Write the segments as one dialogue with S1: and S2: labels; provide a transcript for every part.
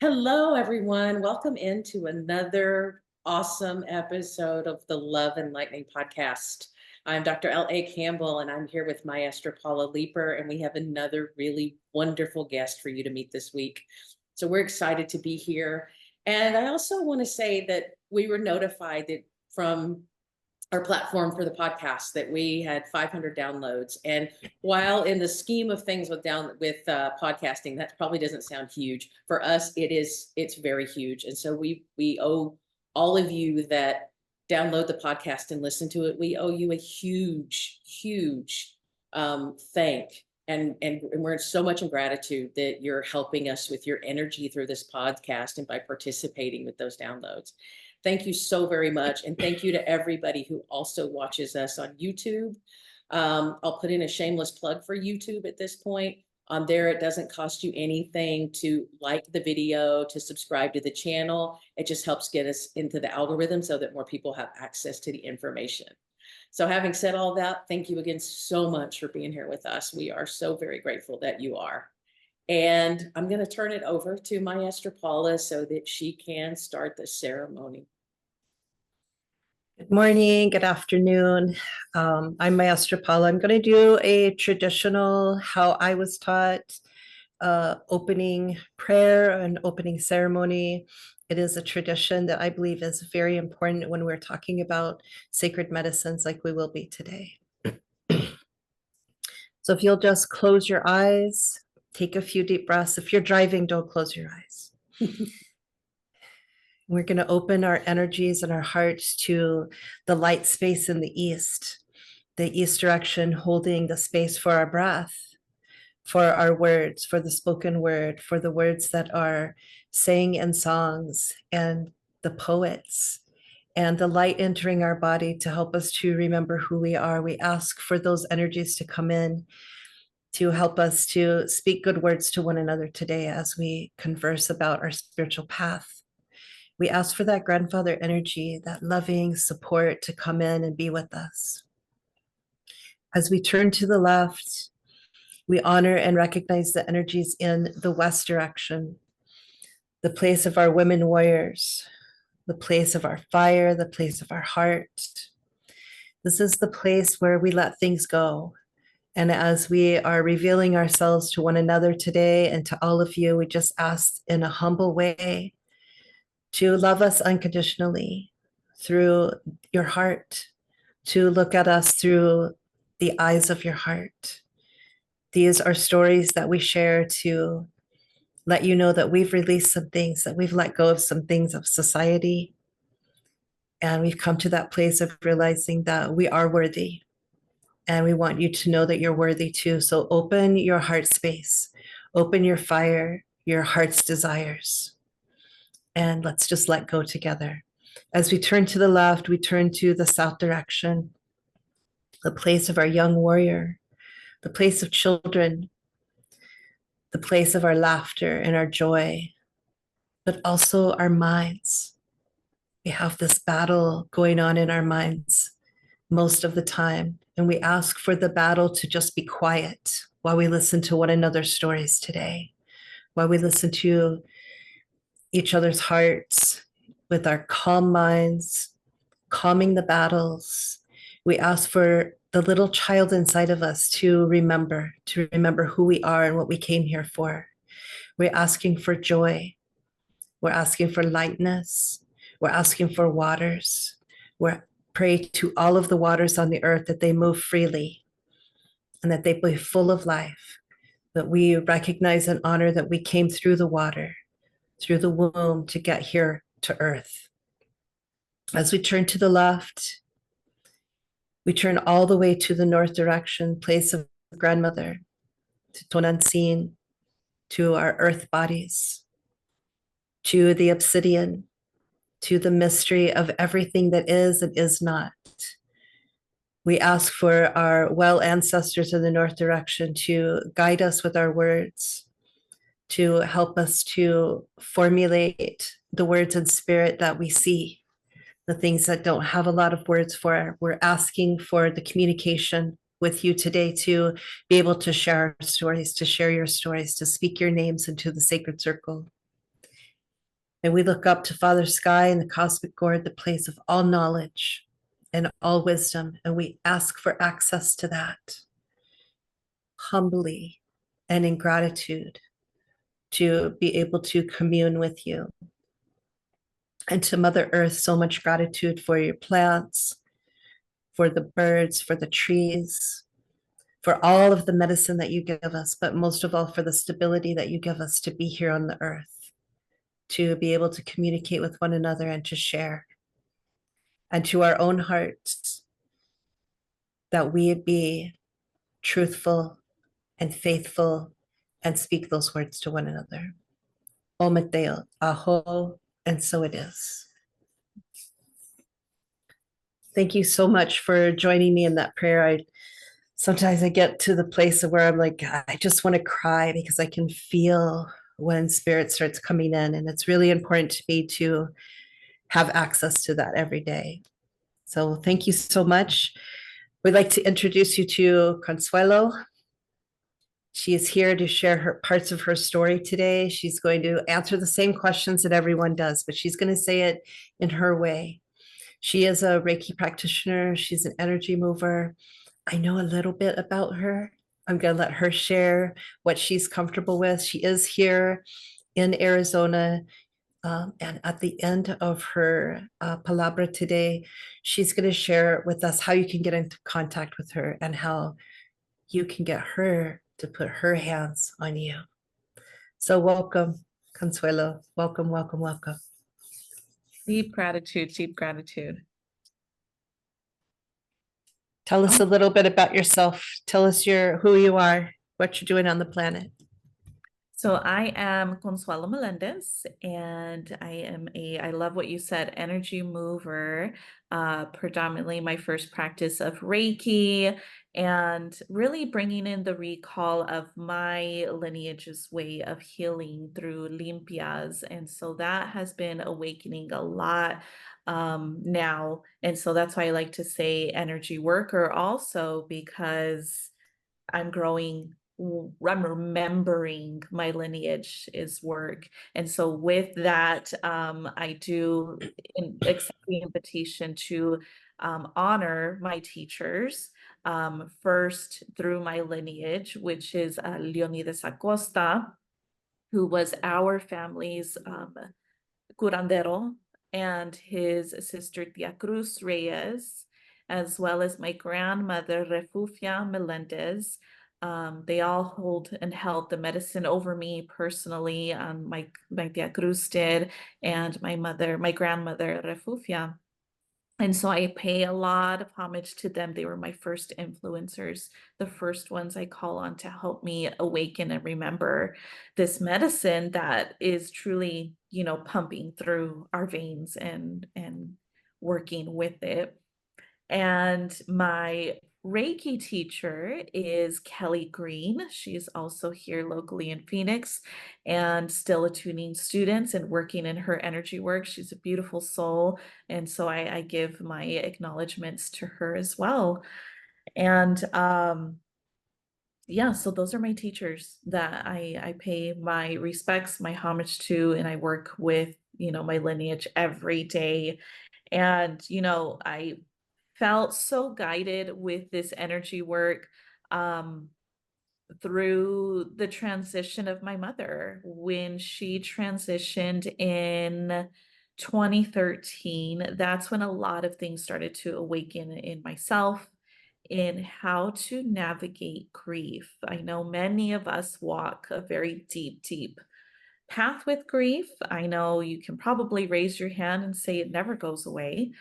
S1: Hello, everyone. Welcome into another awesome episode of the Love and Lightning podcast. I'm Dr. L.A. Campbell, and I'm here with Maestra Paula Leeper, and we have another really wonderful guest for you to meet this week. So we're excited to be here. And I also want to say that we were notified that from our platform for the podcast that we had 500 downloads. And while in the scheme of things with podcasting, that probably doesn't sound huge. For us, it's very huge. And so we owe all of you that download the podcast and listen to it, we owe you a huge thank. And we're so much in gratitude that you're helping us with your energy through this podcast and by participating with those downloads. Thank you so very much. And thank you to everybody who also watches us on YouTube. I'll put in a shameless plug for YouTube at this point. On there, it doesn't cost you anything to like the video, to subscribe to the channel. It just helps get us into the algorithm so that more people have access to the information. So having said all that, thank you again so much for being here with us. We are so very grateful that you are. And I'm going to turn it over to Maestra Paula so that she can start the ceremony.
S2: Good morning, good afternoon. I'm Maestra Paula. I'm going to do a traditional, how I was taught, opening prayer and opening ceremony. It is a tradition that I believe is very important when we're talking about sacred medicines like we will be today. So if you'll just close your eyes, take a few deep breaths. If you're driving, don't close your eyes. We're going to open our energies and our hearts to the light space in the east direction, holding the space for our breath, for our words, for the spoken word, for the words that are sang in songs, and the poets, and the light entering our body to help us to remember who we are. We ask for those energies to come in to help us to speak good words to one another today as we converse about our spiritual path. We ask for that grandfather energy, that loving support to come in and be with us. As we turn to the left, we honor and recognize the energies in the west direction, the place of our women warriors, the place of our fire, the place of our heart. This is the place where we let things go. And as we are revealing ourselves to one another today and to all of you, we just ask in a humble way to love us unconditionally through your heart, to look at us through the eyes of your heart. These are stories that we share to let you know that we've released some things, that we've let go of some things of society. And we've come to that place of realizing that we are worthy. And we want you to know that you're worthy too. So open your heart space, open your fire, your heart's desires. And let's just let go together. As we turn to the left, we turn to the south direction, the place of our young warrior, the place of children, the place of our laughter and our joy, but also our minds. We have this battle going on in our minds most of the time, and we ask for the battle to just be quiet while we listen to one another's stories today, while we listen to each other's hearts with our calm minds, calming the battles. We ask for the little child inside of us to remember who we are and what we came here for. We're asking for joy. We're asking for lightness. We're asking for waters. We're pray to all of the waters on the earth that they move freely and that they be full of life, that we recognize and honor that we came through the water, through the womb to get here to earth. As we turn to the left, we turn all the way to the north direction, place of grandmother, to Tonantzin, to our earth bodies, to the obsidian, to the mystery of everything that is and is not. We ask for our well ancestors in the north direction to guide us with our words, to help us to formulate the words and spirit that we see, the things that don't have a lot of words for. We're asking for the communication with you today to be able to share our stories, to share your stories, to speak your names into the sacred circle. And we look up to Father Sky and the cosmic gourd, the place of all knowledge and all wisdom. And we ask for access to that humbly and in gratitude to be able to commune with you. And to Mother Earth, so much gratitude for your plants, for the birds, for the trees, for all of the medicine that you give us, but most of all for the stability that you give us to be here on the earth, to be able to communicate with one another and to share. And to our own hearts, that we be truthful and faithful and speak those words to one another. Ometeo, aho, and so it is. Thank you so much for joining me in that prayer. Sometimes I get to the place of where I'm like, I just want to cry because I can feel when spirit starts coming in. And it's really important to me to have access to that every day. So thank you so much. We'd like to introduce you to Consuelo. She is here to share her parts of her story today. She's going to answer the same questions that everyone does, but she's going to say it in her way. She is a Reiki practitioner. She's an energy mover. I know a little bit about her. I'm going to let her share what she's comfortable with. She is here in Arizona. And at the end of her palabra today, she's going to share with us how you can get into contact with her and how you can get her to put her hands on you. So welcome, Consuelo. Welcome, welcome, welcome.
S3: Deep gratitude, deep gratitude.
S2: Tell us a little bit about yourself. Tell us who you are, what you're doing on the planet.
S3: So I am Consuelo Melendez, and I love what you said, energy mover, predominantly my first practice of Reiki, and really bringing in the recall of my lineage's way of healing through limpias. And so that has been awakening a lot now. And so that's why I like to say energy worker also, because I'm remembering my lineage is work. And so with that, I do accept the invitation to honor my teachers, first through my lineage, which is Leonidas Acosta, who was our family's curandero, and his sister Tia Cruz Reyes, as well as my grandmother Refugio Melendez. They all hold and held the medicine over me personally. My Tia Cruz did, and my grandmother Refugio. And so I pay a lot of homage to them. They were my first influencers, the first ones I call on to help me awaken and remember this medicine that is truly, pumping through our veins and working with it. And my Reiki teacher is Kelly Green. She's also here locally in Phoenix and still attuning students and working in her energy work. She's a beautiful soul. And so I give my acknowledgments to her as well. And yeah, so those are my teachers that I pay my respects, my homage to, and I work with, my lineage every day. And, I felt so guided with this energy work through the transition of my mother. When she transitioned in 2013, that's when a lot of things started to awaken in myself, in how to navigate grief. I know many of us walk a very deep, deep path with grief. I know you can probably raise your hand and say it never goes away.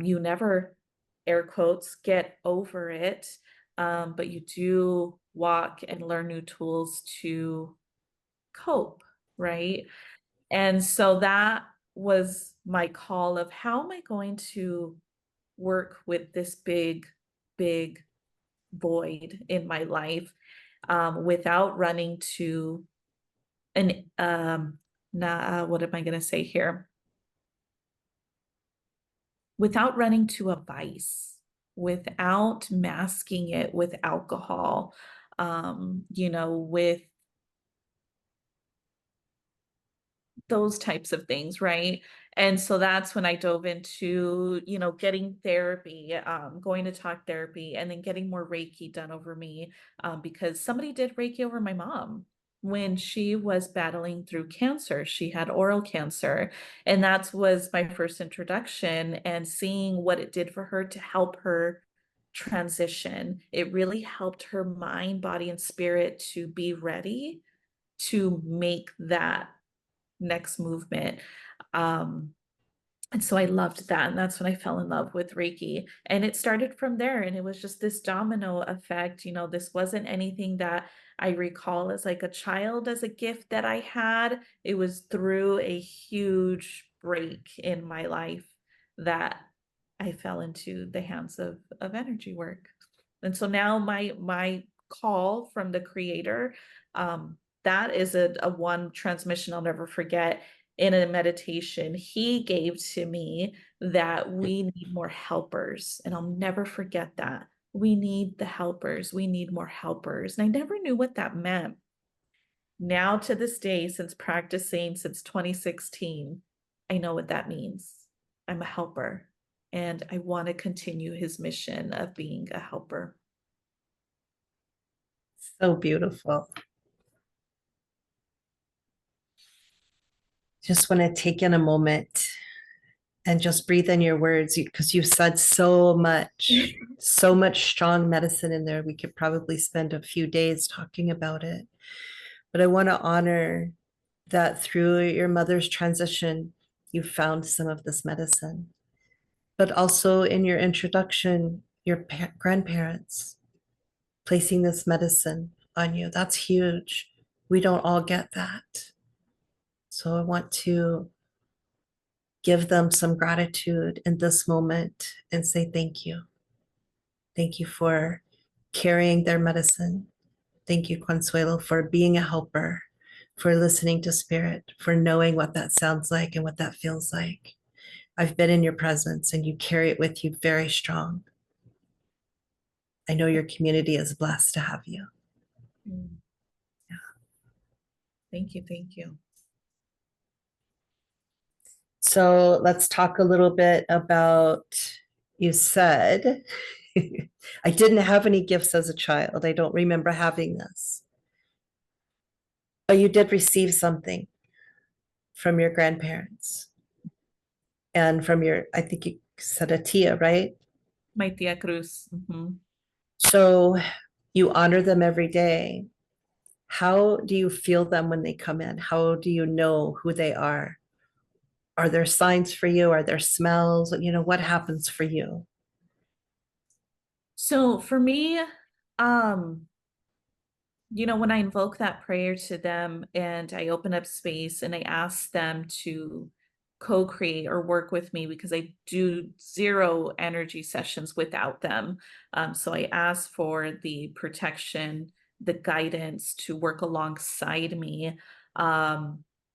S3: You never, air quotes, get over it, but you do walk and learn new tools to cope, right? And so that was my call of how am I going to work with this big, big void in my life without running to an, what am I going to say here? Without running to a vice, without masking it with alcohol, with those types of things, right? And so that's when I dove into, getting therapy, going to talk therapy, and then getting more Reiki done over me, because somebody did Reiki over my mom when she was battling through cancer. She had oral cancer, and that was my first introduction, and seeing what it did for her to help her transition. It really helped her mind, body, and spirit to be ready to make that next movement. And so I loved that. And that's when I fell in love with Reiki. And it started from there. And it was just this domino effect. This wasn't anything that I recall as like a child, as a gift that I had. It was through a huge break in my life that I fell into the hands of energy work. And so now my call from the creator, that is a one transmission I'll never forget. In a meditation he gave to me, that we need more helpers. And I'll never forget that. We need the helpers. We need more helpers. And I never knew what that meant. Now to this day, since practicing since 2016, I know what that means. I'm a helper, and I want to continue his mission of being a helper.
S2: So beautiful. Just want to take in a moment and just breathe in your words, because you said so much strong medicine in there. We could probably spend a few days talking about it. But I want to honor that through your mother's transition, you found some of this medicine. But also in your introduction, your grandparents placing this medicine on you. That's huge. We don't all get that. So I want to give them some gratitude in this moment and say thank you. Thank you for carrying their medicine. Thank you, Consuelo, for being a helper, for listening to spirit, for knowing what that sounds like and what that feels like. I've been in your presence and you carry it with you very strong. I know your community is blessed to have you.
S3: Yeah. Thank you. Thank you.
S2: So let's talk a little bit about, you said, I didn't have any gifts as a child. I don't remember having this. But you did receive something from your grandparents and from your, I think you said a tia, right?
S3: My tia Cruz. Mm-hmm.
S2: So you honor them every day. How do you feel them when they come in? How do you know who they are? Are there signs for you? Are there smells? What happens for you?
S3: So for me, when I invoke that prayer to them and I open up space and I ask them to co-create or work with me, because I do 0 energy sessions without them. So I ask for the protection, the guidance to work alongside me.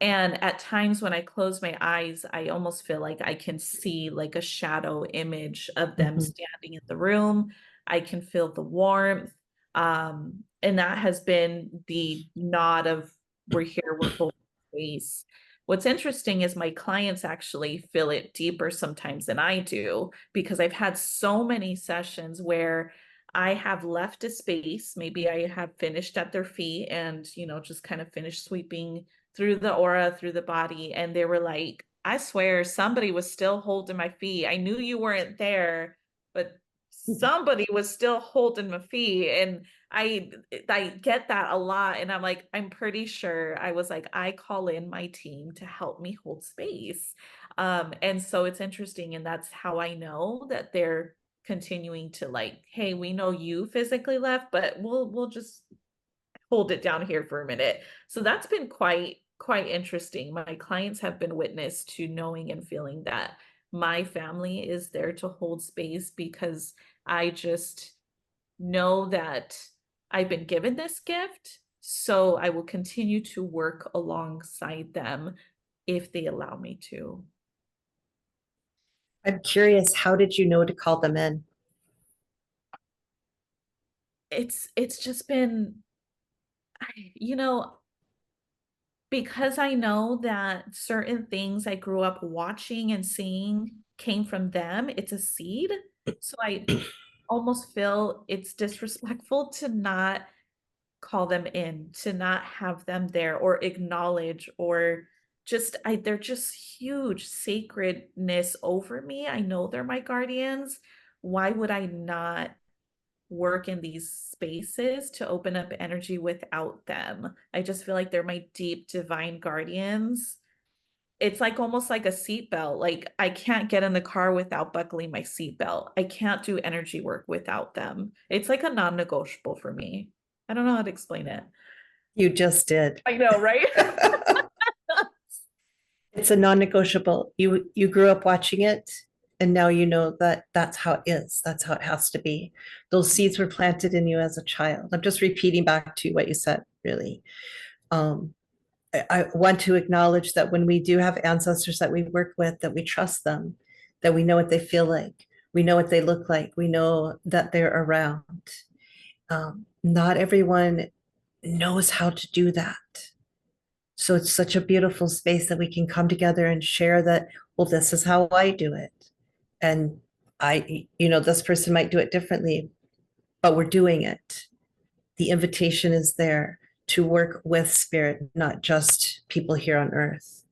S3: And at times when I close my eyes, I almost feel like I can see like a shadow image of them standing in the room. I can feel the warmth. And that has been the nod of, we're here, we're holding space. What's interesting is my clients actually feel it deeper sometimes than I do, because I've had so many sessions where I have left a space. Maybe I have finished at their feet and, just kind of finished sweeping through the aura, through the body. And they were like, I swear somebody was still holding my feet. I knew you weren't there, but somebody was still holding my feet. And I get that a lot. And I'm like, I'm pretty sure I was like, I call in my team to help me hold space. And so it's interesting. And that's how I know that they're continuing to like, hey, we know you physically left, but we'll just hold it down here for a minute. So that's been quite interesting. My clients have been witness to knowing and feeling that my family is there to hold space, because I just know that I've been given this gift. So I will continue to work alongside them if they allow me to.
S2: I'm curious, how did you know to call them in?
S3: It's just been, you know, because I know that certain things I grew up watching and seeing came from them, it's a seed. So I almost feel it's disrespectful to not call them in, to not have them there or acknowledge or just they're just huge sacredness over me. I know they're my guardians. Why would I not work in these spaces to open up energy without them? I just feel like they're my deep divine guardians. It's like almost like a seatbelt. Like I can't get in the car without buckling my seatbelt. I can't do energy work without them. It's like a non-negotiable for me. I don't know how to explain it.
S2: You just did.
S3: I know, right?
S2: It's a non-negotiable. You grew up watching it, and now you know that that's how it is. That's how it has to be. Those seeds were planted in you as a child. I'm just repeating back to what you said, really. Um, I want to acknowledge that when we do have ancestors that we work with, that we trust them, that we know what they feel like, we know what they look like, we know that they're around. Not everyone knows how to do that. So it's such a beautiful space that we can come together and share that, well, this is how I do it. And this person might do it differently, but we're doing it. The invitation is there to work with spirit, not just people here on earth.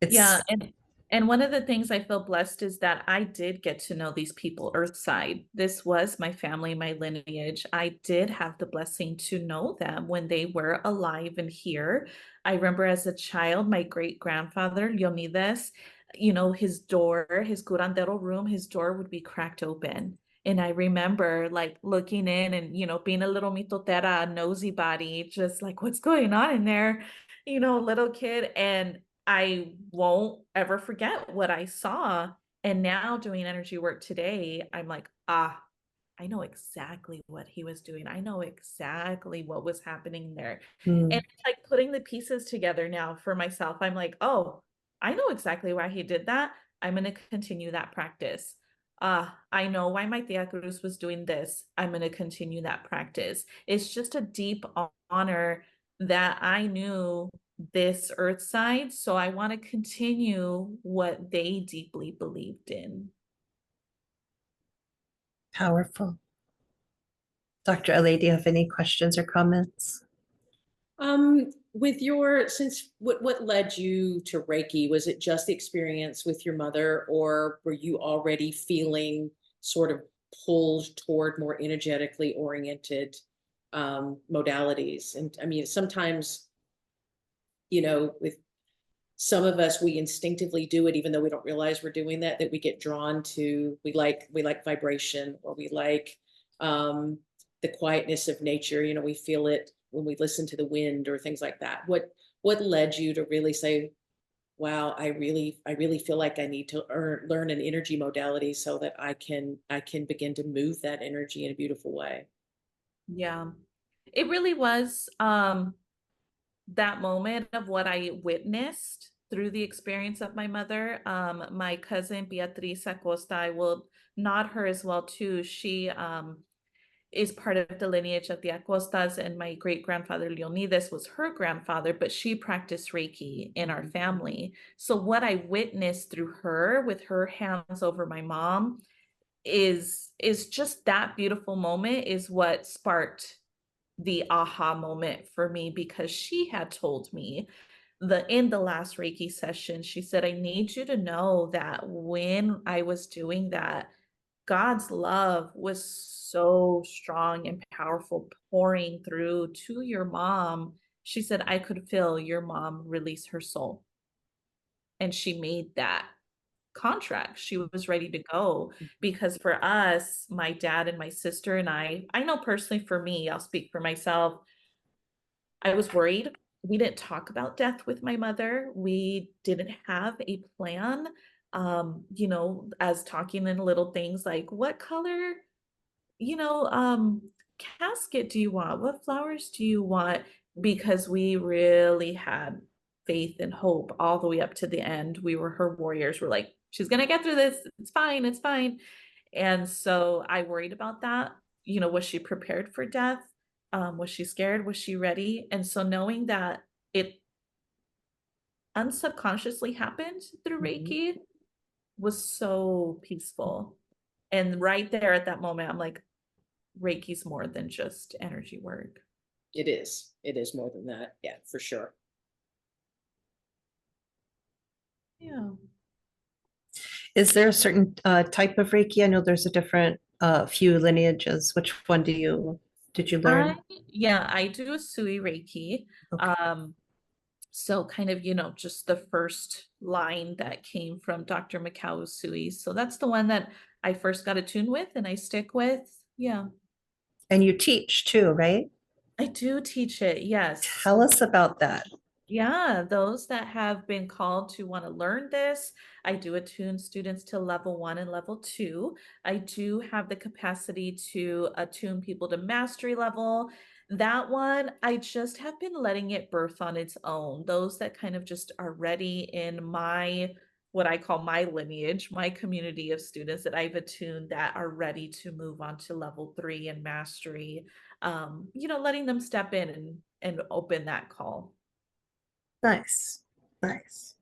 S3: Yeah,
S2: It's
S3: and one of the things I feel blessed is that I did get to know these people earthside. This was my family, my lineage. I did have the blessing to know them when they were alive and here. I remember as a child, my great grandfather, Leonidas, his door, his curandero room, his door would be cracked open. And I remember like looking in and, being a little mitotera, nosy body, just like, what's going on in there? Little kid. And I won't ever forget what I saw. And now doing energy work today, I'm like, I know exactly what he was doing. I know exactly what was happening there. And it's like putting the pieces together now for myself. I'm like, oh, I know exactly why he did that. I'm going to continue that practice. I know why my Tia Cruz was doing this. I'm going to continue that practice. It's just a deep honor that I knew this earth side. So I want to continue what they deeply believed in.
S2: powerful. Dr. LA, do you have any questions or comments?
S1: With what led you to Reiki? Was it just the experience with your mother, or were you already feeling sort of pulled toward more energetically oriented modalities? And I mean, sometimes, with some of us, we instinctively do it, even though we don't realize we're doing that we get drawn to, we like vibration, or we like the quietness of nature. We feel it when we listen to the wind or things like that. What led you to really say, wow, I really feel like I need to learn an energy modality so that I can begin to move that energy in a beautiful way?
S3: Yeah, it really was that moment of what I witnessed through the experience of my mother. My cousin Beatriz Acosta, I will nod her as well too. She is part of the lineage of the Acostas, and my great grandfather Leonidas was her grandfather, but she practiced Reiki in our family. So what I witnessed through her with her hands over my mom is just that beautiful moment is what sparked the aha moment for me, because she had told me in the last Reiki session, she said, I need you to know that when I was doing that, God's love was so strong and powerful pouring through to your mom. She said, I could feel your mom release her soul. And she made that contract. She was ready to go, because for us, my dad and my sister and I know personally for me, I'll speak for myself, I was worried. We didn't talk about death with my mother. We didn't have a plan. As talking in little things like, what color, you know, um, casket do you want? What flowers do you want? Because we really had faith and hope all the way up to the end. We were her warriors. We're like, she's gonna get through this. It's fine. It's fine. And so I worried about that. Was she prepared for death? Was she scared? Was she ready? And so knowing that it unsubconsciously happened through
S1: Mhm.
S3: Reiki was so peaceful. And right there at that moment, I'm like, Reiki's more than just energy work.
S1: It is. It is more than that. Yeah, for sure.
S3: Yeah.
S2: Is there a certain type of Reiki? I know there's a different few lineages. Which one did you learn?
S3: I do a Sui Reiki.
S2: Okay.
S3: So kind of, just the first line that came from Dr. Mikao Sui. So that's the one that I first got attuned with and I stick with. Yeah.
S2: And you teach too, right?
S3: I do teach it. Yes.
S2: Tell us about that.
S3: Yeah, those that have been called to want to learn this, I do attune students to level 1 and level 2. I do have the capacity to attune people to mastery level. That one, I just have been letting it birth on its own. Those that kind of just are ready in what I call my lineage, my community of students that I've attuned that are ready to move on to level 3 and mastery. Letting them step in and open that call.
S2: Nice. Nice.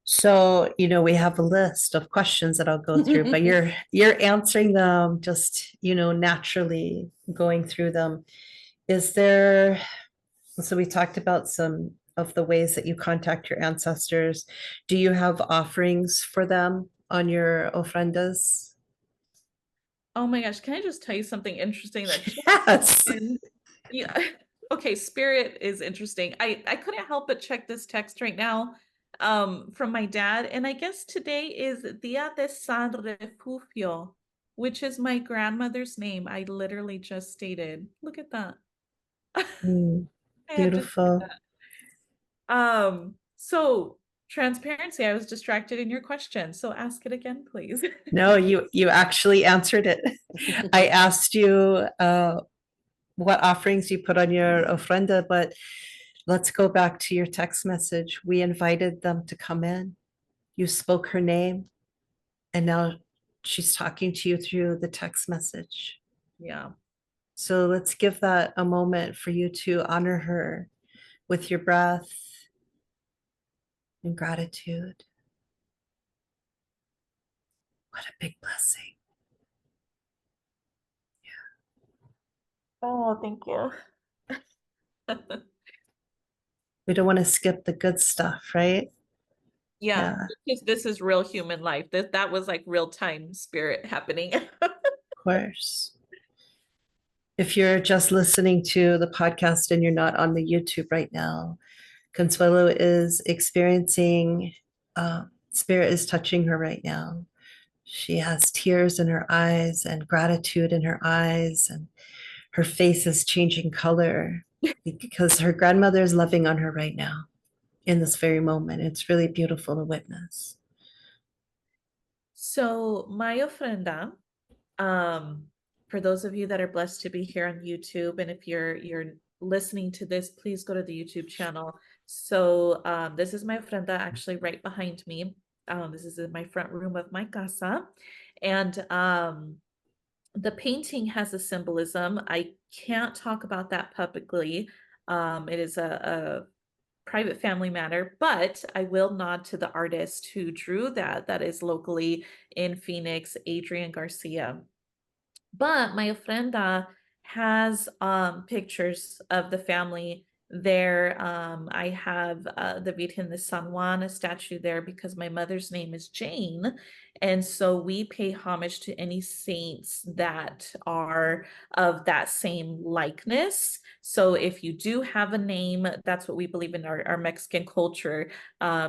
S2: So, we have a list of questions that I'll go through, but you're answering them just, naturally going through them. So we talked about some of the ways that you contact your ancestors. Do you have offerings for them on your ofrendas?
S3: Oh my gosh, can I just tell you something interesting that just
S2: Yes.
S3: happened? Yeah. Okay, spirit is interesting. I couldn't help but check this text right now from my dad, and I guess today is Dia de San Refugio, which is my grandmother's name. I literally just stated. Look at that.
S2: Mm,
S3: I had to share
S2: beautiful.
S3: that. So transparency, I was distracted in your question, so ask it again, please.
S2: No, you actually answered it. I asked you what offerings you put on your ofrenda, but let's go back to your text message. We invited them to come in. You spoke her name, and now she's talking to you through the text message.
S3: Yeah.
S2: So let's give that a moment for you to honor her with your breath and gratitude. What a big blessing.
S3: Oh, thank you.
S2: We don't want to skip the good stuff, right?
S3: Yeah,
S2: Yeah,
S3: because this is real human life. That was like real time spirit happening.
S2: of course. If you're just listening to the podcast and you're not on the YouTube right now, Consuelo is experiencing, spirit is touching her right now. She has tears in her eyes and gratitude in her eyes, and her face is changing color because her grandmother is loving on her right now in this very moment. It's really beautiful to witness.
S3: So my ofrenda, um, for those of you that are blessed to be here on YouTube, and if you're listening to this, please go to the YouTube channel. So this is my ofrenda actually right behind me. This is in my front room of my casa. And the painting has a symbolism. I can't talk about that publicly. It is a private family matter, but I will nod to the artist who drew that. That is locally in Phoenix, Adrian Garcia. But my ofrenda has pictures of the family there. I have the Virgen de San Juan, a statue there because my mother's name is Jane. And so we pay homage to any saints that are of that same likeness. So if you do have a name, that's what we believe in our Mexican culture,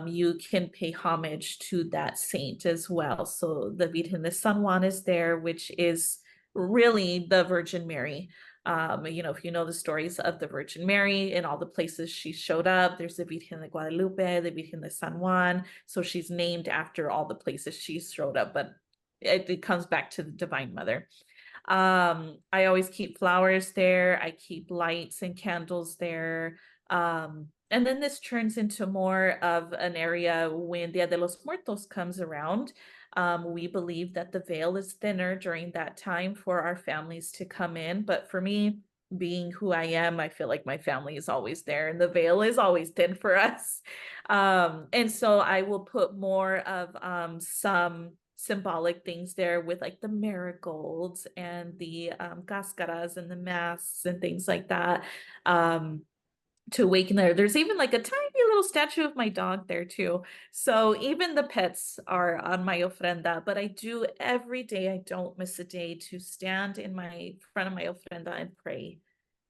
S3: you can pay homage to that saint as well. So the Virgen de San Juan is there, which is really the Virgin Mary. If you know the stories of the Virgin Mary and all the places she showed up, there's the Virgen de Guadalupe, the Virgen de San Juan. So she's named after all the places she showed up, but it comes back to the Divine Mother. I always keep flowers there. I keep lights and candles there. And then this turns into more of an area when Dia de los Muertos comes around. We believe that the veil is thinner during that time for our families to come in. But for me, being who I am, I feel like my family is always there and the veil is always thin for us. And so I will put more of some symbolic things there with like the marigolds and the cascaras and the masks and things like that. To awaken there. There's even like a tiny little statue of my dog there too. So even the pets are on my ofrenda, but I do every day, I don't miss a day to stand in my front of my ofrenda and pray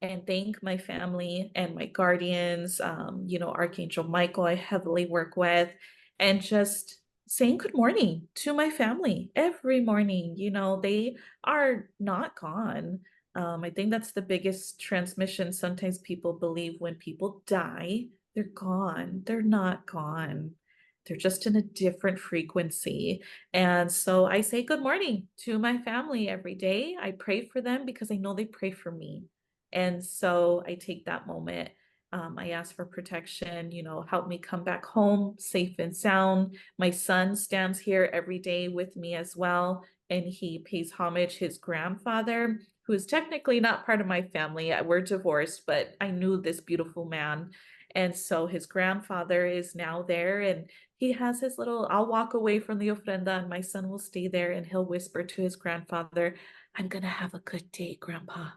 S3: and thank my family and my guardians, you know, Archangel Michael, I heavily work with, and just saying good morning to my family every morning. You know, they are not gone. I think that's the biggest transmission. Sometimes people believe when people die, they're gone. They're not gone. They're just in a different frequency. And so I say good morning to my family every day. I pray for them because I know they pray for me. And so I take that moment. I ask for protection, you know, help me come back home safe and sound. My son stands here every day with me as well. And he pays homage his grandfather, who is technically not part of my family. We're divorced, but I knew this beautiful man. And so his grandfather is now there, and he has his little, I'll walk away from the ofrenda and my son will stay there and he'll whisper to his grandfather, I'm going to have a good day, Grandpa.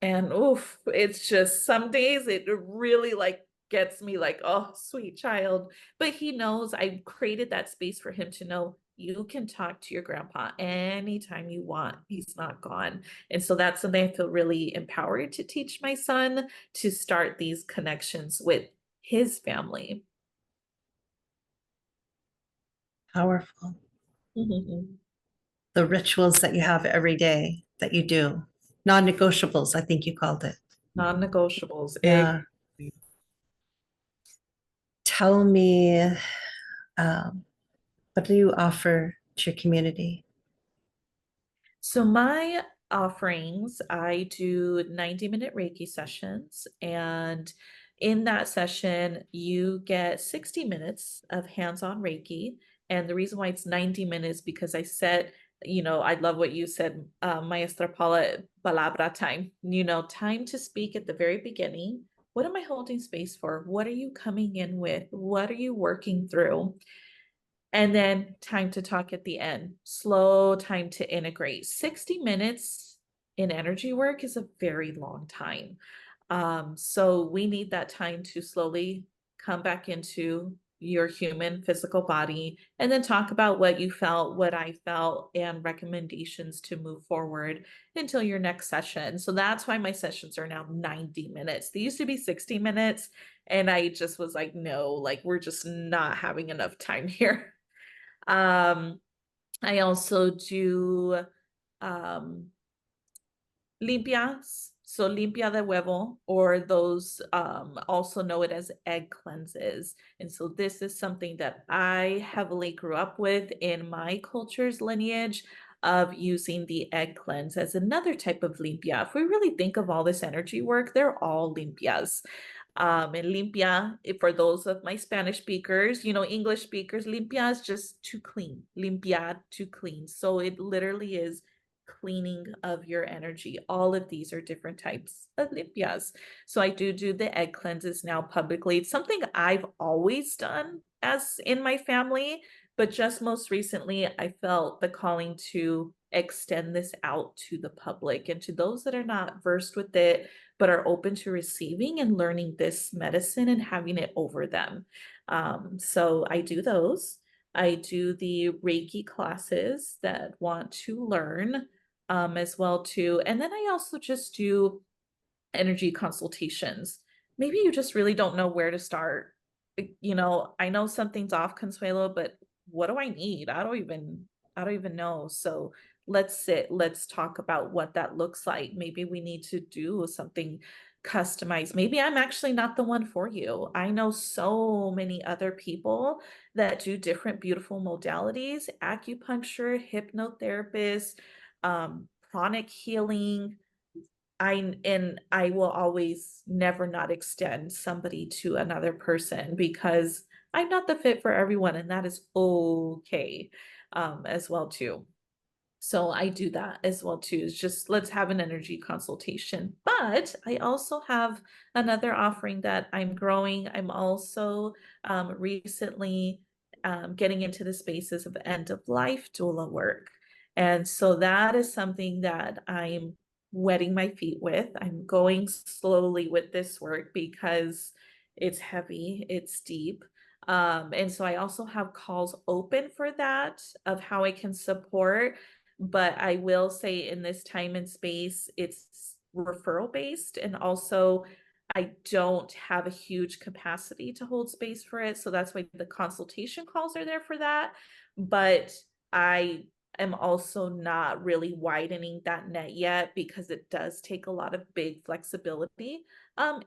S3: And oof, it's just some days it really like gets me like, oh, sweet child. But he knows I created that space for him to know you can talk to your grandpa anytime you want. He's not gone. And so that's something I feel really empowered to teach my son, to start these connections with his family.
S2: Powerful. The rituals that you have every day that you do, non-negotiables, I think you called it.
S3: Non-negotiables.
S2: Yeah. Tell me, what do you offer to your community?
S3: So my offerings, I do 90-minute Reiki sessions, and in that session, you get 60 minutes of hands-on Reiki. And the reason why it's 90 minutes because I set, you know, I love what you said, Maestra Paula, palabra time, you know, time to speak at the very beginning. What am I holding space for? What are you coming in with? What are you working through? And then time to talk at the end, slow time to integrate. 60 minutes in energy work is a very long time. So we need that time to slowly come back into your human physical body and then talk about what you felt, what I felt, and recommendations to move forward until your next session. So that's why my sessions are now 90 minutes. They used to be 60 minutes. And I just was like, no, like we're just not having enough time here. I also do limpias, so limpia de huevo, or those also know it as egg cleanses. And so this is something that I heavily grew up with in my culture's lineage of using the egg cleanse as another type of limpia. If we really think of all this energy work, they're all limpias. And limpia, for those of my Spanish speakers, you know, English speakers, limpia is just to clean, limpiar, to clean. So it literally is cleaning of your energy. All of these are different types of limpias. So I do the egg cleanses now publicly. It's something I've always done as in my family, but just most recently, I felt the calling to extend this out to the public and to those that are not versed with it, but are open to receiving and learning this medicine and having it over them. So I do those. I do the Reiki classes that want to learn as well too. And then I also just do energy consultations. Maybe you just really don't know where to start. You know, I know something's off, Consuelo, but what do I need? I don't even know. So let's sit, let's talk about what that looks like. Maybe we need to do something customized. Maybe I'm actually not the one for you. I know so many other people that do different beautiful modalities, acupuncture, hypnotherapists, pranic healing. I will always never not extend somebody to another person because I'm not the fit for everyone, and that is okay as well too. So I do that as well too. It's just, let's have an energy consultation. But I also have another offering that I'm growing. I'm also recently getting into the spaces of end of life doula work. And so that is something that I'm wetting my feet with. I'm going slowly with this work because it's heavy, it's deep. And so I also have calls open for that of how I can support, but I will say in this time and space, it's referral based. And also, I don't have a huge capacity to hold space for it. So that's why the consultation calls are there for that. But I am also not really widening that net yet because it does take a lot of big flexibility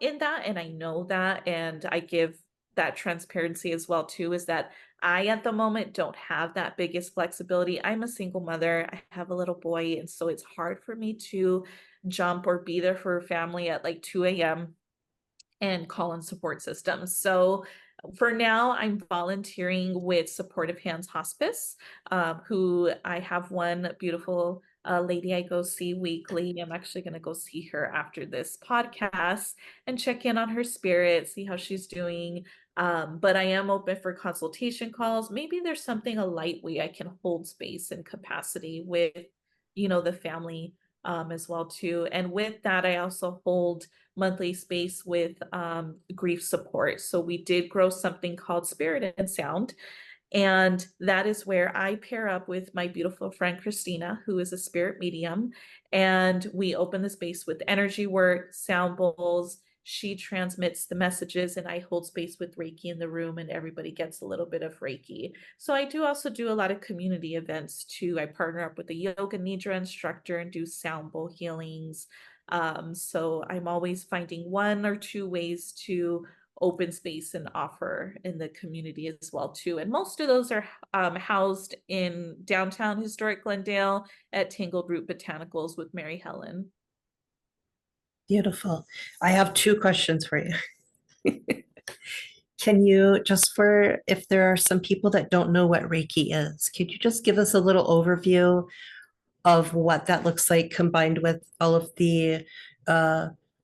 S3: in that. And I know that. And I give that transparency as well too, is that I, at the moment, don't have that biggest flexibility. I'm a single mother. I have a little boy. And so it's hard for me to jump or be there for family at like 2 a.m. and call in support systems. So for now, I'm volunteering with Supportive Hands Hospice, who I have one beautiful lady I go see weekly. I'm actually going to go see her after this podcast and check in on her spirit, see how she's doing. But I am open for consultation calls. Maybe there's something, a light way I can hold space and capacity with, the family as well too. And with that, I also hold monthly space with grief support. So we did grow something called Spirit and Sound. And that is where I pair up with my beautiful friend Christina, who is a spirit medium. And we open the space with energy work, sound bowls. She transmits the messages, and I hold space with Reiki in the room, and everybody gets a little bit of Reiki. So I do also do a lot of community events too. I partner up with a yoga nidra instructor and do sound bowl healings. So I'm always finding one or two ways to open space and offer in the community as well too. And most of those are housed in downtown historic Glendale at Tangled Root Botanicals with Mary Helen.
S2: Beautiful. I have two questions for you. Can you, just for if there are some people that don't know what Reiki is, could you just give us a little overview of what that looks like combined with all of the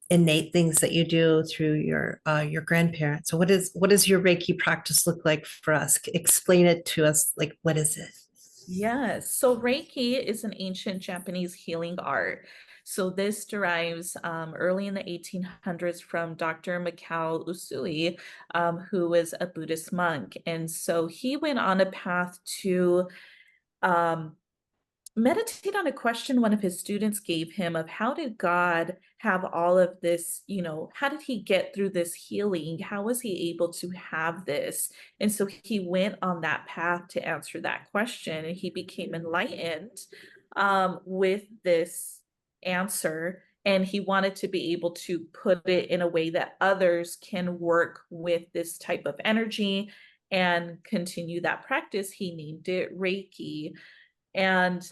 S2: innate things that you do through your grandparents? So what does your Reiki practice look like for us? Explain it to us. Like, what is it?
S3: Yes. So Reiki is an ancient Japanese healing art. So this derives early in the 1800s from Dr. Mikao Usui, who was a Buddhist monk. And so he went on a path to meditate on a question one of his students gave him of how did God have all of this, how did he get through this healing? How was he able to have this? And so he went on that path to answer that question, and he became enlightened with this answer. And he wanted to be able to put it in a way that others can work with this type of energy and continue that practice. He named it Reiki. And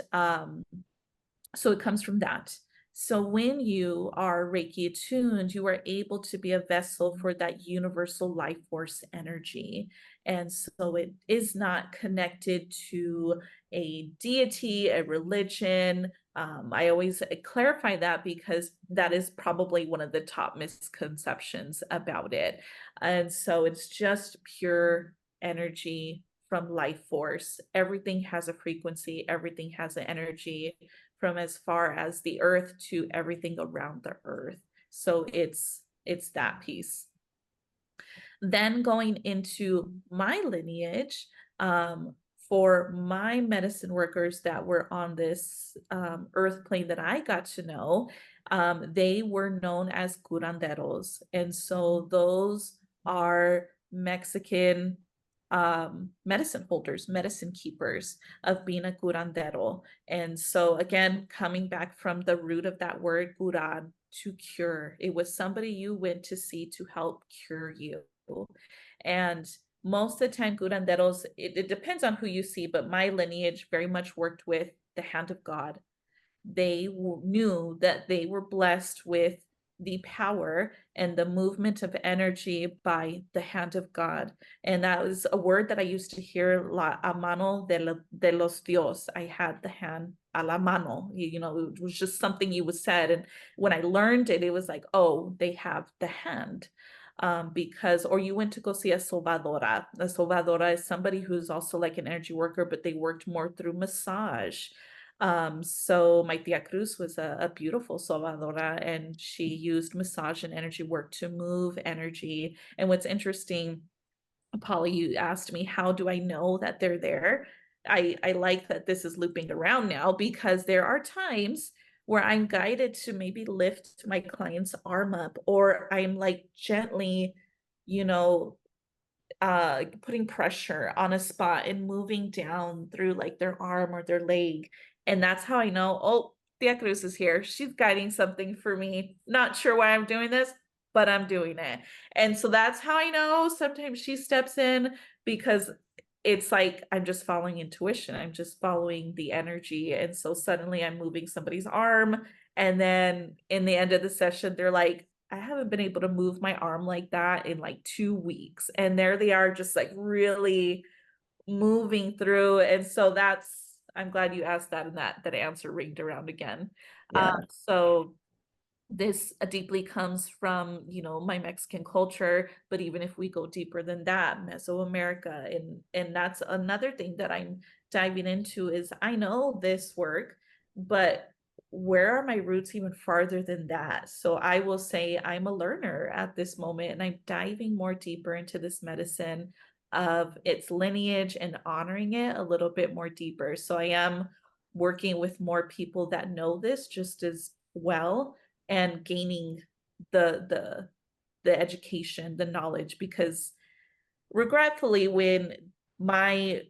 S3: so it comes from that. So when you are Reiki attuned, you are able to be a vessel for that universal life force energy. And so it is not connected to a deity, a religion. I always clarify that because that is probably one of the top misconceptions about it. And so it's just pure energy from life force. Everything has a frequency, everything has an energy, from as far as the earth to everything around the earth. So it's that piece. Then going into my lineage, for my medicine workers that were on this earth plane that I got to know, they were known as Curanderos. And so those are Mexican medicine holders, medicine keepers of being a curandero. And so again, coming back from the root of that word, curan, to cure. It was somebody you went to see to help cure you. And most of the time, curanderos, it depends on who you see, but my lineage very much worked with the hand of God. They knew that they were blessed with the power and the movement of energy by the hand of God. And that was a word that I used to hear, a mano de los Dios. I had the hand, a la mano, you know, it was just something you was said. And when I learned it, it was like, oh, they have the hand. Because, or you went to go see a sobadora. A sobadora is somebody who's also like an energy worker, but they worked more through massage. So my tia Cruz was a beautiful sobadora, and she used massage and energy work to move energy. And what's interesting, Paula, you asked me, how do I know that they're there? I like that this is looping around now, because there are times where I'm guided to maybe lift my client's arm up, or I'm like gently, you know, putting pressure on a spot and moving down through like their arm or their leg. And that's how I know, oh, Tia Cruz is here. She's guiding something for me. Not sure why I'm doing this, but I'm doing it. And so that's how I know. Sometimes she steps in, because it's like I'm just following intuition. I'm just following the energy. And so suddenly I'm moving somebody's arm. And then in the end of the session, they're like, I haven't been able to move my arm like that in like 2 weeks. And there they are, just like really moving through. And so I'm glad you asked that, and that answer ringed around again.
S2: Yeah.
S3: So this deeply comes from, you know, my Mexican culture, but even if we go deeper than that, Mesoamerica, and that's another thing that I'm diving into, is I know this work, but where are my roots even farther than that? So I will say I'm a learner at this moment, and I'm diving more deeper into this medicine of its lineage and honoring it a little bit more deeper. So I am working with more people that know this just as well, and gaining the education, the knowledge, because regretfully, when my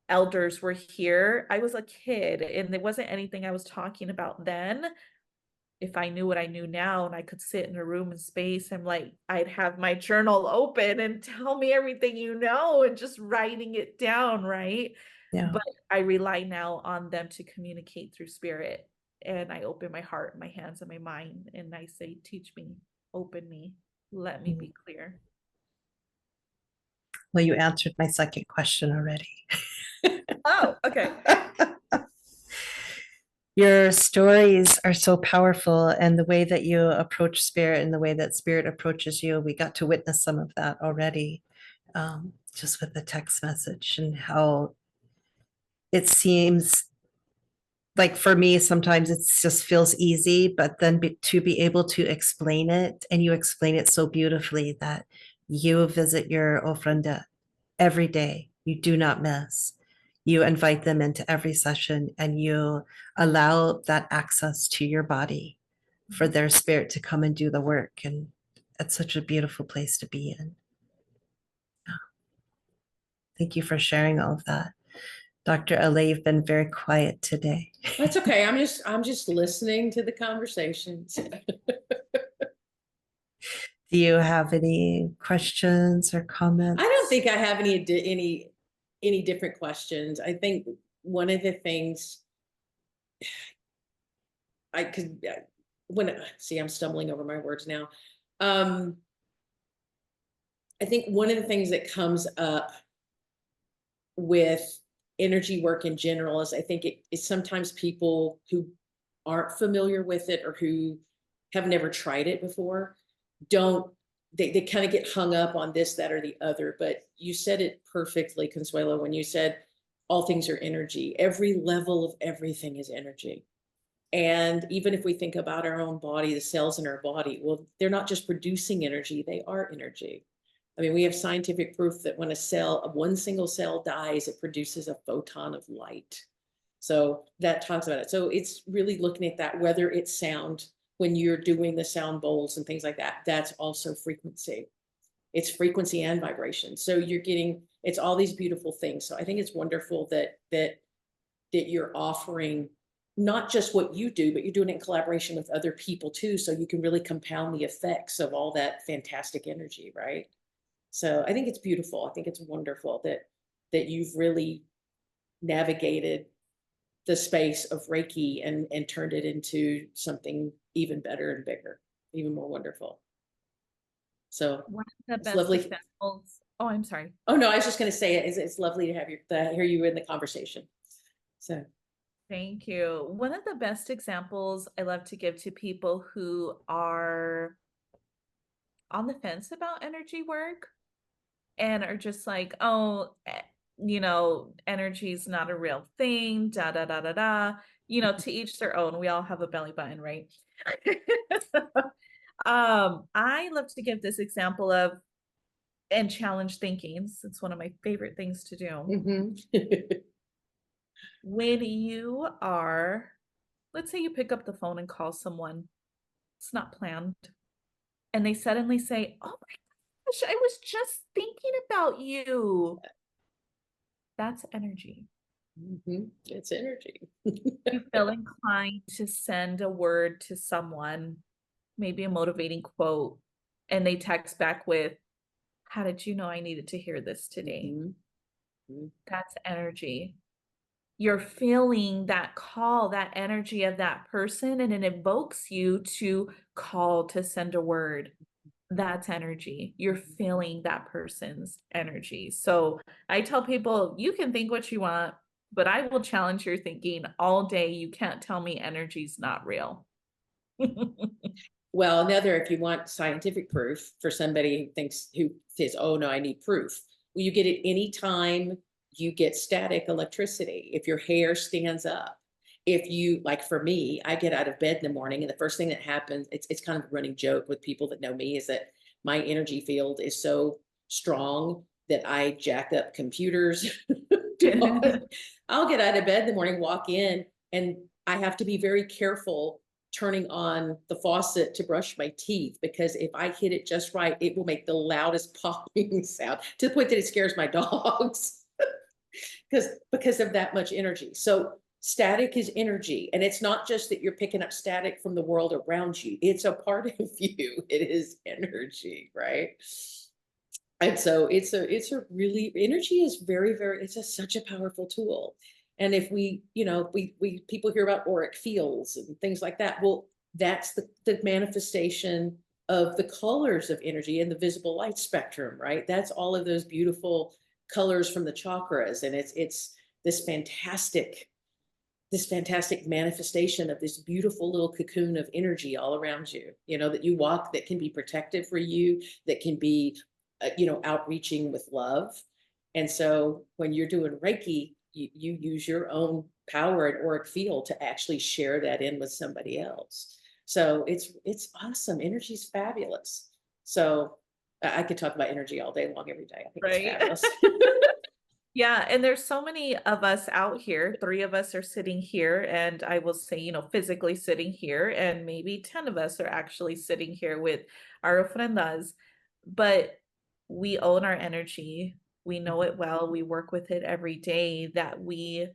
S3: elders were here, I was a kid, and there wasn't anything I was talking about then. If I knew what I knew now, and I could sit in a room and space, I'm like, I'd have my journal open and tell me everything you know, and just writing it down, right?
S2: Yeah.
S3: But I rely now on them to communicate through spirit. And I open my heart, my hands, and my mind, and I say, teach me, open me, let me be clear.
S2: Well, you answered my second question already.
S3: Oh, okay.
S2: Your stories are so powerful, and the way that you approach spirit and the way that spirit approaches you, we got to witness some of that already, just with the text message, and how it seems like, for me, sometimes it just feels easy, but then to be able to explain it, and you explain it so beautifully, that you visit your ofrenda every day. You do not miss. You invite them into every session, and you allow that access to your body for their spirit to come and do the work. And it's such a beautiful place to be in. Thank you for sharing all of that. Dr.LA, you've been very quiet today.
S1: That's okay. I'm just listening to the conversations.
S2: Do you have any questions or comments?
S1: I don't think I have any different questions. I think one of the things I could I'm stumbling over my words now. I think one of the things that comes up with energy work in general is, I think it is sometimes people who aren't familiar with it, or who have never tried it before, they kind of get hung up on this, that, or the other. But you said it perfectly, Consuelo, when you said all things are energy. Every level of everything is energy. And even if we think about our own body, the cells in our body, well, they're not just producing energy, they are energy. I mean, we have scientific proof that when one single cell dies, it produces a photon of light. So that talks about it. So it's really looking at that, whether it's sound, when you're doing the sound bowls and things like that, that's also frequency. It's frequency and vibration. So it's all these beautiful things. So I think it's wonderful that you're offering not just what you do, but you're doing it in collaboration with other people too. So you can really compound the effects of all that fantastic energy, right? So I think it's beautiful. I think it's wonderful that you've really navigated the space of Reiki and turned it into something even better and bigger. even more wonderful. So
S3: One of the
S1: it's
S3: best
S1: lovely.
S3: examples. Oh, I'm sorry.
S1: Oh no, I was just going to say it's lovely to have hear you in the conversation. So
S3: Thank you. One of the best examples I love to give to people who are on the fence about energy work and are just like, oh, energy is not a real thing, da da da da da. To each their own. We all have a belly button, right? I love to give this example of and challenge thinking. It's one of my favorite things to do. When you are, let's say you pick up the phone and call someone, it's not planned, and they suddenly say, oh my gosh, I was just thinking about you. That's energy.
S1: It's energy.
S3: You feel inclined to send a word to someone, maybe a motivating quote, and they text back with, how did you know I needed to hear this today? That's energy. You're feeling that call, that energy of that person, and it invokes you to call, to send a word. That's energy. You're feeling that person's energy. So I tell people, you can think what you want, but I will challenge your thinking all day. You can't tell me energy's not real.
S1: Well, another, if you want scientific proof for somebody who says, oh no, I need proof. Well, you get it anytime you get static electricity. If your hair stands up, if you, like for me, I get out of bed in the morning and the first thing that happens, it's kind of a running joke with people that know me, is that my energy field is so strong that I jack up computers. I'll get out of bed in the morning, walk in, and I have to be very careful turning on the faucet to brush my teeth, because if I hit it just right, it will make the loudest popping sound, to the point that it scares my dogs because of that much energy. So static is energy, and it's not just that you're picking up static from the world around you, it's a part of you. It is energy, right? And so it's a really, energy is such a powerful tool. And if we people hear about auric fields and things like that, well, that's the manifestation of the colors of energy in the visible light spectrum, right? That's all of those beautiful colors from the chakras, and it's this fantastic manifestation of this beautiful little cocoon of energy all around you, that you walk, that can be protective for you, that can be outreaching with love. And so when you're doing Reiki, you use your own power and auric field to actually share that in with somebody else. So it's awesome. Energy's fabulous. So I could talk about energy all day long, every day. I think it's fabulous.
S3: Yeah, and there's so many of us out here. 3 of us are sitting here, and I will say, physically sitting here, and maybe 10 of us are actually sitting here with our ofrendas, but we own our energy. We know it well. We work with it every day, that we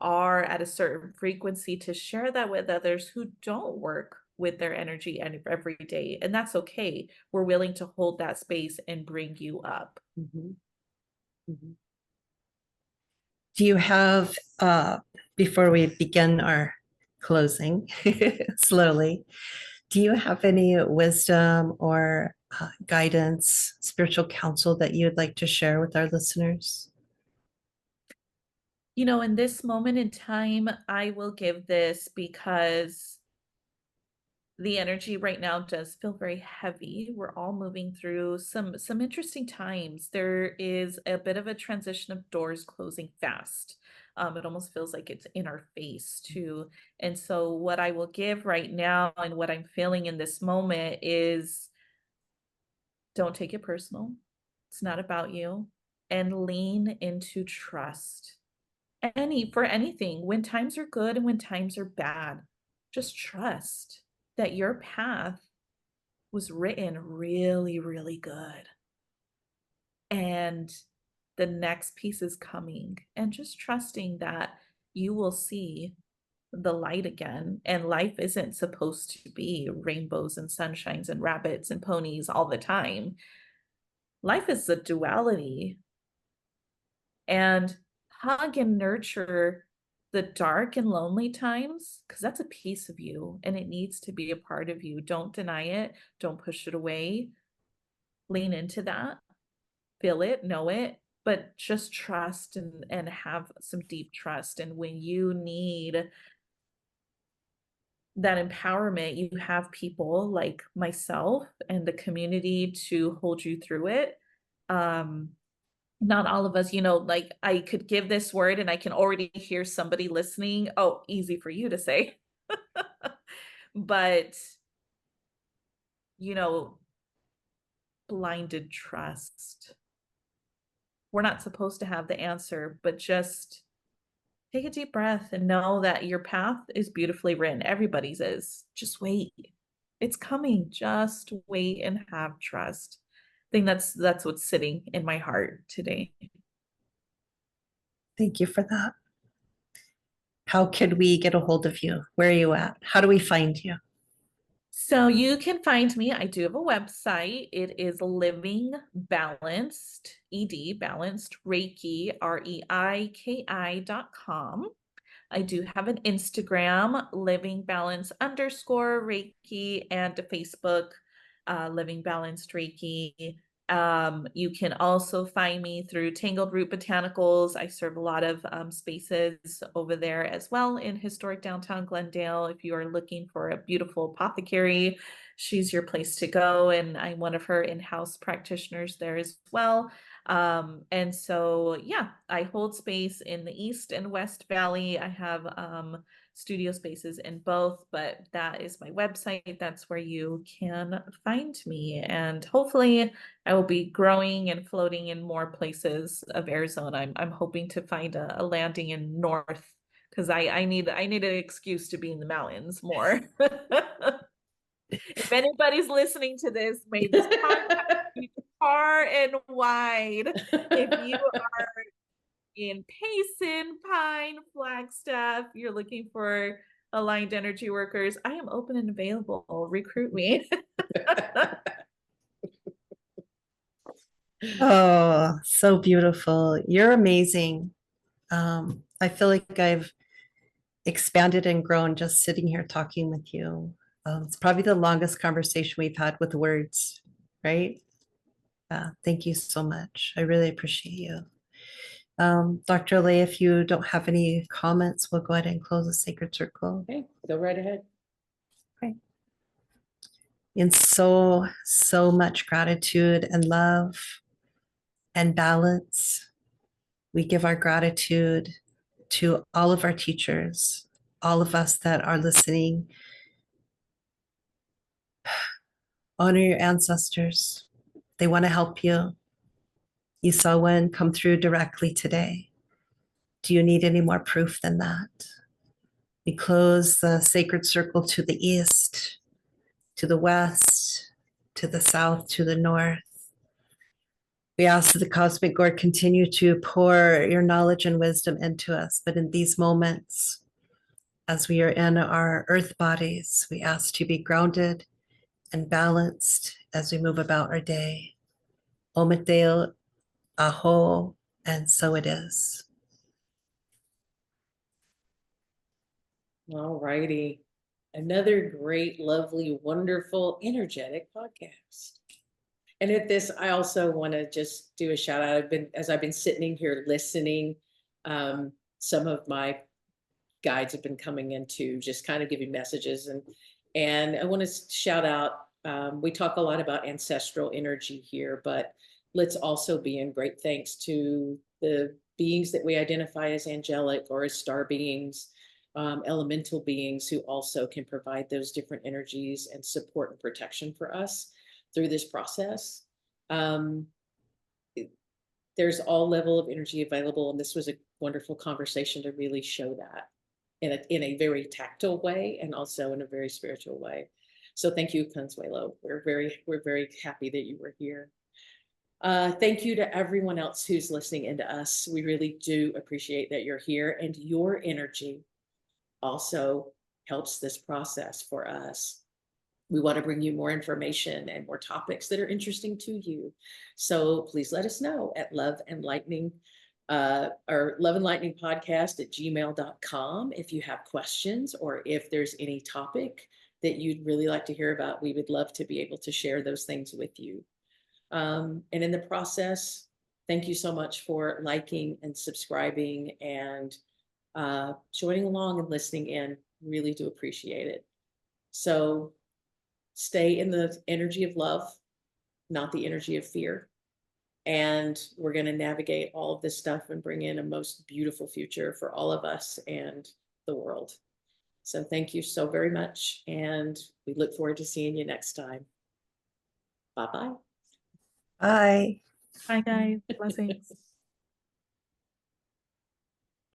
S3: are at a certain frequency to share that with others who don't work with their energy every day. And that's okay. We're willing to hold that space and bring you up.
S2: Do you have, before we begin our closing slowly, do you have any wisdom or guidance, spiritual counsel that you would like to share with our listeners?
S3: In this moment in time, I will give this because the energy right now does feel very heavy. We're all moving through some interesting times. There is a bit of a transition of doors closing fast. It almost feels like it's in our face too. And so what I will give right now and what I'm feeling in this moment is, don't take it personal. It's not about you. And lean into trust. For anything, when times are good and when times are bad, just trust that your path was written really, really good. And the next piece is coming, and just trusting that you will see the light again. And life isn't supposed to be rainbows and sunshines and rabbits and ponies all the time. Life is a duality, and hug and nurture the dark and lonely times, because that's a piece of you and it needs to be a part of you. Don't deny it. Don't push it away. Lean into that. Feel it, know it, but just trust and have some deep trust. And when you need that empowerment, you have people like myself and the community to hold you through it. Not all of us, like I could give this word and I can already hear somebody listening. Oh, easy for you to say. But, blinded trust. We're not supposed to have the answer, but just take a deep breath and know that your path is beautifully written. Everybody's is. Just wait. It's coming. Just wait and have trust. I think that's what's sitting in my heart today.
S2: Thank you for that. How could we get a hold of you? Where are you at? How do we find you?
S3: So you can find me. I do have a website. It is Living Balanced, Balanced Reiki, REIKI.com. I do have an Instagram, Living Balance _Reiki, and a Facebook, Living Balanced Reiki. You can also find me through Tangled Root Botanicals. I serve a lot of spaces over there as well in historic downtown Glendale. If you are looking for a beautiful apothecary, she's your place to go. And I'm one of her in-house practitioners there as well. And so, yeah, I hold space in the East and West Valley. I have studio spaces in both, but that is my website. That's where you can find me. And hopefully I will be growing and floating in more places of Arizona. I'm hoping to find a landing in North, because I need an excuse to be in the mountains more. If anybody's listening to this, may this podcast be far and wide. If you are in Payson, Pine, Flagstaff, you're looking for aligned energy workers, I am open and available. Recruit me.
S2: Oh, so beautiful. You're amazing. I feel like I've expanded and grown just sitting here talking with you. It's probably the longest conversation we've had with words, right? Thank you so much. I really appreciate you. Dr.LA, if you don't have any comments, we'll go ahead and close the sacred circle.
S1: Okay, go right ahead.
S2: Okay. In so much gratitude and love and balance, we give our gratitude to all of our teachers, all of us that are listening. Honor your ancestors. They want to help you. You saw one come through directly today. Do you need any more proof than that? We close the sacred circle to the east, to the west, to the south, to the north. We ask that the cosmic Lord continue to pour your knowledge and wisdom into us. But in these moments, as we are in our earth bodies, we ask to be grounded and balanced as we move about our day. Ometeo, aho, and so it is.
S1: All righty. Another great, lovely, wonderful, energetic podcast. And at this, I also want to just do a shout out. As I've been sitting here listening, some of my guides have been coming in to just kind of giving messages, and I want to shout out. We talk a lot about ancestral energy here, but let's also be in great thanks to the beings that we identify as angelic or as star beings, elemental beings who also can provide those different energies and support and protection for us through this process. There's all level of energy available, and this was a wonderful conversation to really show that in a very tactile way and also in a very spiritual way. So thank you, Consuelo. We're very happy that you were here. Thank you to everyone else who's listening into us. We really do appreciate that you're here, and your energy also helps this process for us. We want to bring you more information and more topics that are interesting to you. So please let us know at Love and Lightning our Love and Lightning podcast at gmail.com. If you have questions or if there's any topic that you'd really like to hear about, we would love to be able to share those things with you. And in the process, thank you so much for liking and subscribing and joining along and listening in. Really do appreciate it. So stay in the energy of love, not the energy of fear. And we're going to navigate all of this stuff and bring in a most beautiful future for all of us and the world. So thank you so very much. And we look forward to seeing you next time. Bye-bye.
S2: Bye.
S3: Hi, guys. Blessings.